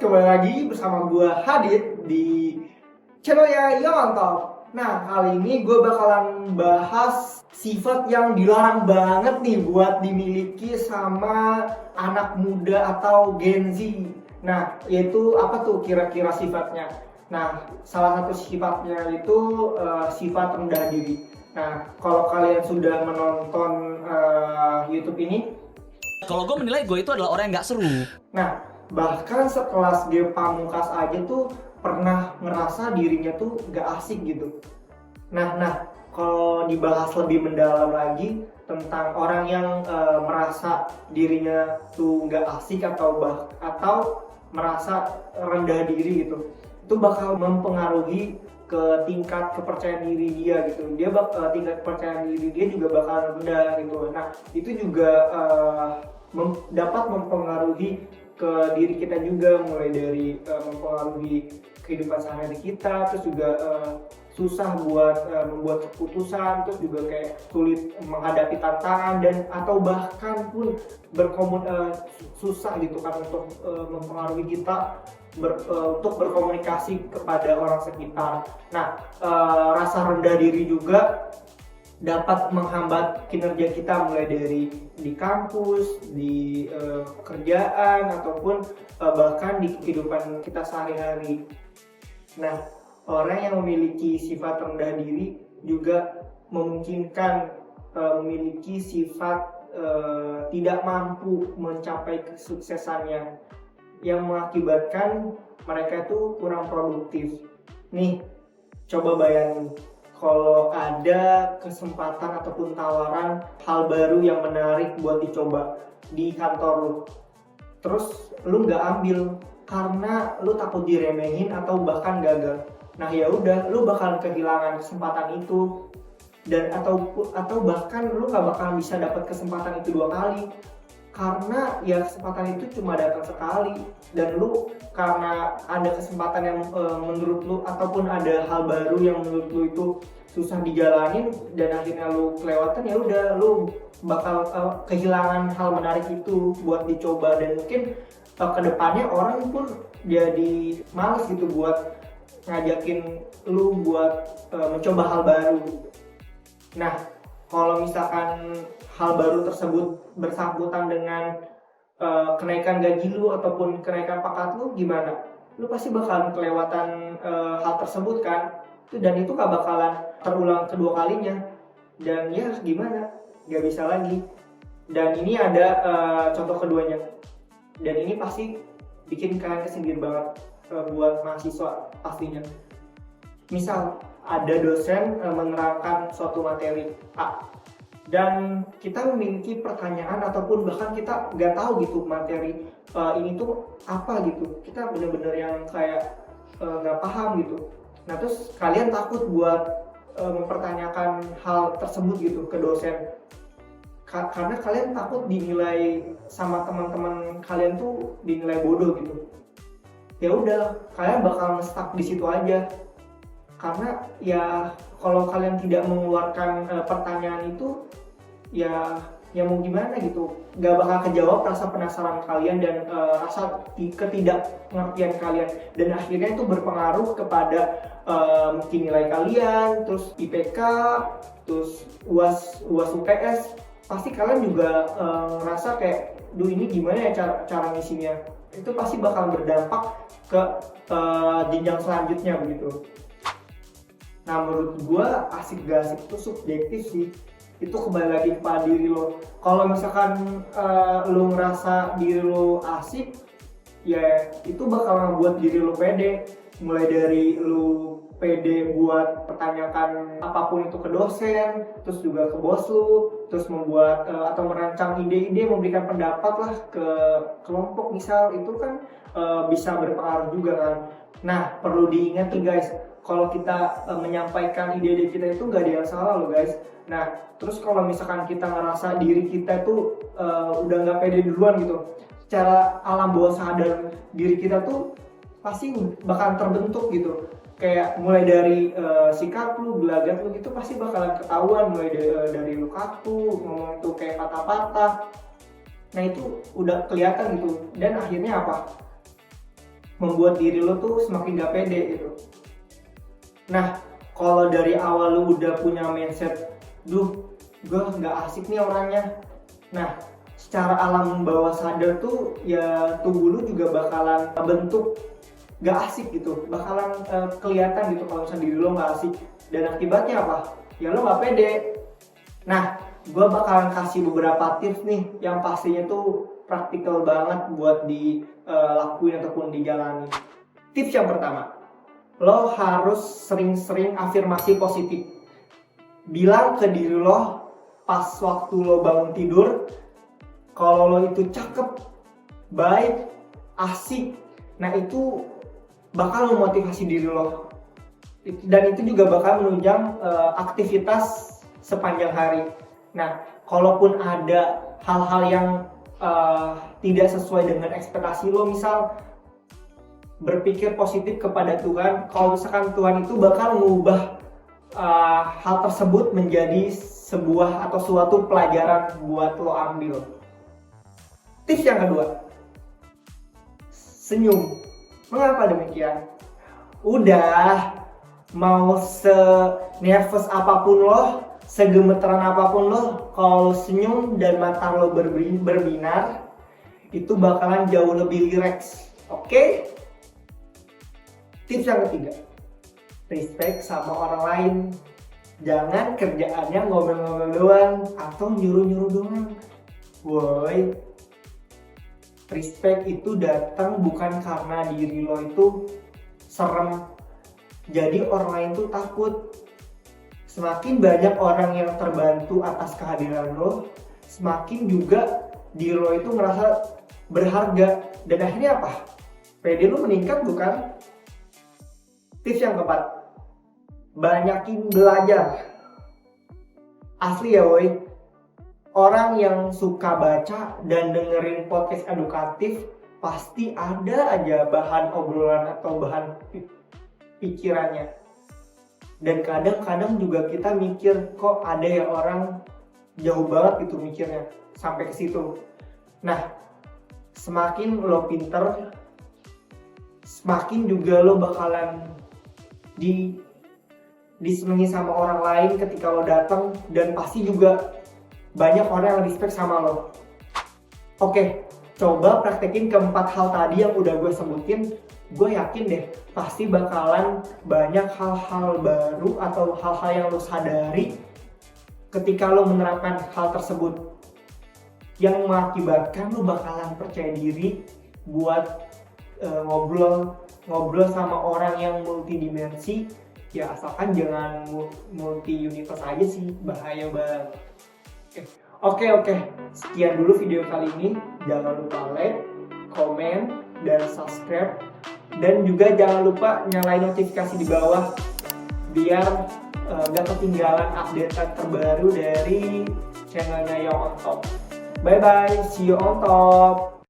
kembali lagi bersama gue Hadid di channelnya Yaman Talk. Nah, kali ini gue bakalan bahas sifat yang dilarang banget nih buat dimiliki sama anak muda atau Gen Z. Nah, yaitu apa tuh kira-kira sifatnya? Nah, salah satu sifatnya itu sifat rendah diri. Nah, kalau kalian sudah menonton YouTube ini, kalau gue menilai gue itu adalah orang yang nggak seru. nah, bahkan sekelas Ge Pamungkas aja tuh pernah ngerasa dirinya tuh gak asik gitu. Nah, kalau dibahas lebih mendalam lagi tentang orang yang merasa dirinya tuh gak asik atau merasa rendah diri gitu, itu bakal mempengaruhi ke tingkat kepercayaan diri dia gitu. Tingkat kepercayaan diri dia juga bakal rendah gitu. Nah, itu juga dapat mempengaruhi ke diri kita juga, mulai dari mempengaruhi kehidupan sehari-hari kita, terus juga susah buat membuat keputusan, terus juga kayak sulit menghadapi tantangan dan atau bahkan pun susah gitu kan untuk mempengaruhi kita untuk berkomunikasi kepada orang sekitar. Nah, rasa rendah diri juga dapat menghambat kinerja kita, mulai dari di kampus, di pekerjaan, ataupun bahkan di kehidupan kita sehari-hari. Nah, orang yang memiliki sifat rendah diri juga memungkinkan memiliki sifat tidak mampu mencapai kesuksesannya, yang mengakibatkan mereka itu kurang produktif. Nih, coba bayangin kalau ada kesempatan ataupun tawaran hal baru yang menarik buat dicoba di kantor lu, terus lu nggak ambil karena lu takut diremehin atau bahkan gagal. Nah, ya udah, lu bakal kehilangan kesempatan itu, dan atau bahkan lu nggak bakal bisa dapat kesempatan itu 2 kali, karena ya kesempatan itu cuma datang sekali, dan lu karena ada kesempatan yang menurut lu ataupun ada hal baru yang menurut lu itu susah dijalanin dan akhirnya lu kelewatan, ya udah lu bakal kehilangan hal menarik itu buat dicoba, dan mungkin kedepannya orang pun jadi males gitu buat ngajakin lu buat mencoba hal baru. Nah, kalau misalkan hal baru tersebut bersangkutan dengan kenaikan gaji lu ataupun kenaikan pangkat lu, gimana? Lu pasti bakalan kelewatan hal tersebut kan? Dan itu gak bakalan terulang kedua kalinya. Dan ya gimana? Gak bisa lagi. Dan ini ada contoh keduanya. Dan ini pasti bikin kalian kesindir banget buat mahasiswa pastinya. Misal ada dosen menerangkan suatu materi A, dan kita memiliki pertanyaan ataupun bahkan kita nggak tahu gitu materi ini tuh apa gitu, kita bener-bener yang kayak nggak paham gitu. Nah, terus kalian takut buat mempertanyakan hal tersebut gitu ke dosen, karena kalian takut dinilai sama teman-teman kalian tuh dinilai bodoh gitu. Ya udah, kalian bakal stuck di situ aja, karena ya kalau kalian tidak mengeluarkan pertanyaan itu, ya mau gimana gitu, nggak bakal kejawab rasa penasaran kalian dan rasa ketidakpengertian kalian, dan akhirnya itu berpengaruh kepada mungkin nilai kalian, terus IPK, terus UAS UTS. Pasti kalian juga ngerasa kayak, duh ini gimana ya cara ngisinya. Itu pasti bakal berdampak ke jenjang selanjutnya begitu. Nah, menurut gue asik gak asik itu subjektif sih. Itu kembali lagi kepada diri lo. Kalau misalkan lo ngerasa diri lo asik, ya itu bakal ngebuat diri lo pede. Mulai dari lo pede buat pertanyakan apapun itu ke dosen, terus juga ke bos lo, terus membuat atau merancang ide-ide, memberikan pendapat lah ke kelompok misal, itu kan bisa berpengaruh juga kan. Nah, perlu diingat nih guys, kalau kita menyampaikan ide-ide kita itu nggak ada yang salah loh guys. Nah, terus kalau misalkan kita ngerasa diri kita itu udah nggak pede duluan gitu, secara alam bawah sadar diri kita tuh pasti bakalan terbentuk gitu. Kayak mulai dari sikap lu, gelagat lu gitu pasti bakalan ketahuan, mulai dari lu kaku, ngomong tuh kayak patah-patah. Nah, itu udah kelihatan gitu, dan akhirnya apa? membuat diri lo tuh semakin gak pede gitu. Nah, kalau dari awal lo udah punya mindset, duh, gue gak asik nih orangnya. Nah, secara alam bawah sadar tuh ya tubuh lo juga bakalan bentuk gak asik gitu, bakalan kelihatan gitu kalau misalnya diri lo gak asik. Dan akibatnya apa? Ya lo gak pede. Nah, gue bakalan kasih beberapa tips nih yang pastinya tuh praktikal banget buat dilakuin ataupun dijalani. Tips yang pertama, lo harus sering-sering afirmasi positif. Bilang ke diri lo pas waktu lo bangun tidur, kalau lo itu cakep, baik, asik, nah itu bakal memotivasi diri lo. Dan itu juga bakal menunjang aktivitas sepanjang hari. Nah, kalaupun ada hal-hal yang tidak sesuai dengan ekspektasi lo, misal berpikir positif kepada Tuhan, kalau misalkan Tuhan itu bakal mengubah hal tersebut menjadi sebuah atau suatu pelajaran buat lo ambil. Tips yang kedua, senyum. Mengapa demikian? Udah, mau se-nervous apapun lo, segemeteran apapun lo, kalau senyum dan mata lo berbinar, itu bakalan jauh lebih rileks. Oke? Tips yang ketiga, respect sama orang lain. Jangan kerjaannya ngobrol-ngobrol doang atau nyuruh-nyuruh doang. Woi, respect itu datang bukan karena diri lo itu serem, jadi orang lain tuh takut. Semakin banyak orang yang terbantu atas kehadiran lo, semakin juga diri lo itu ngerasa berharga. Dan akhirnya apa? PD lo meningkat bukan? Tips yang keempat, banyakin belajar. Asli ya woi, orang yang suka baca dan dengerin podcast edukatif pasti ada aja bahan obrolan atau bahan pikirannya. Dan kadang-kadang juga kita mikir, kok ada ya orang jauh banget gitu mikirnya sampai ke situ. Nah, semakin lo pinter, semakin juga lo bakalan disenangi sama orang lain ketika lo datang, dan pasti juga banyak orang yang respect sama lo. Oke, coba praktekin keempat hal tadi yang udah gue sebutin. Gue yakin deh pasti bakalan banyak hal-hal baru atau hal-hal yang lo sadari ketika lo menerapkan hal tersebut, yang mengakibatkan lo bakalan percaya diri buat ngobrol sama orang yang multidimensi. Ya asalkan jangan multi universe aja sih, bahaya banget. Oke. Sekian dulu video kali ini. Jangan lupa like, komen, dan subscribe. Dan juga jangan lupa nyalain notifikasi di bawah biar gak ketinggalan update terbaru dari channelnya Young on Top. Bye bye, see you on top.